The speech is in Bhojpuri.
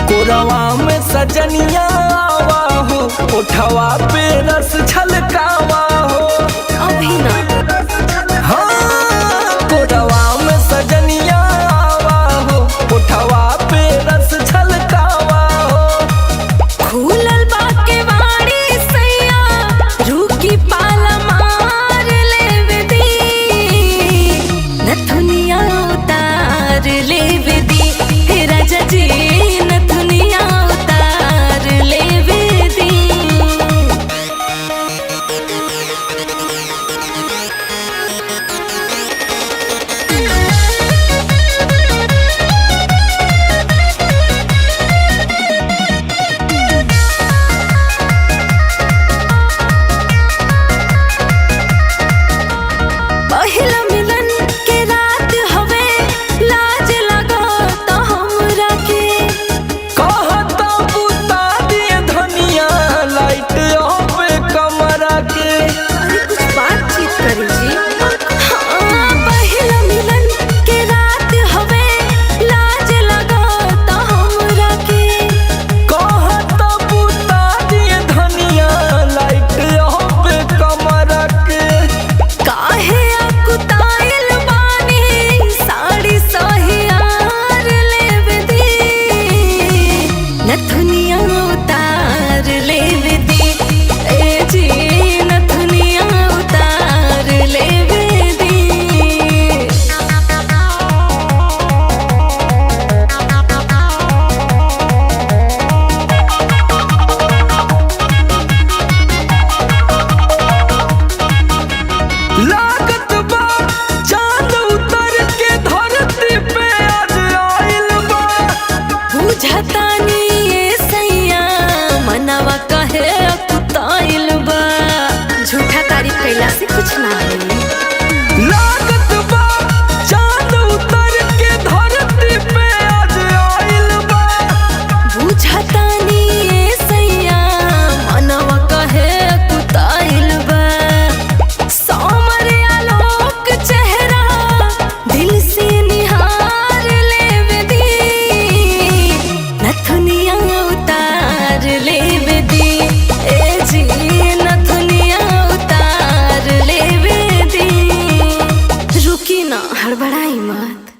कोरवा में सजनिया आवा हो, उठवा पे रस छलकावा हो। अभी ना हाँ, कोरवा में सजनिया आवा हो, उठवा पे रस छलकावा हो। खुलल बाके वाड़ी सैया रुकी पाला मार लेवे दी, नथुनिया उतार लेवे दी, हे राजा जी नथुनिया उतार लेवे दी। पहिला मिलन के रात हवे, लाज लगो तो हमरा के कहता बुता दिए धनिया, लाइट ऑफ कमरा के। अरे कुछ बातचीत करी जी। हाँ, पहिला मिलन के रात हवे, लाज लगो तो हमरा के कहता बुता दिए धनिया, लाइट ऑफ कमरा के। काहे अकुताइल बानी, साड़ी सहियार लेवे दी, नथुनिया उतार लेवे दी, ए जी नथुनिया उतार लेवे दी। लागत बा चांद उतर के धरती पे आज आइल बा। बुझतानी ये सैया मनवा कहे अकुताइल बा, झूठा तारीफ कैला से कुछ ना होई। लागत बा चांद उतर के धरती पे आज आइल बा। बुझतानी ये सैया मनवा कहे अकुताइल बा, सोमर आलोक चेहरा दिल से निहार लेवे दी, नथुनिया उतार लेवे दी, ए जी नथुनिया उतार लेवे दी। रुकी ना, हड़बड़ाई मत।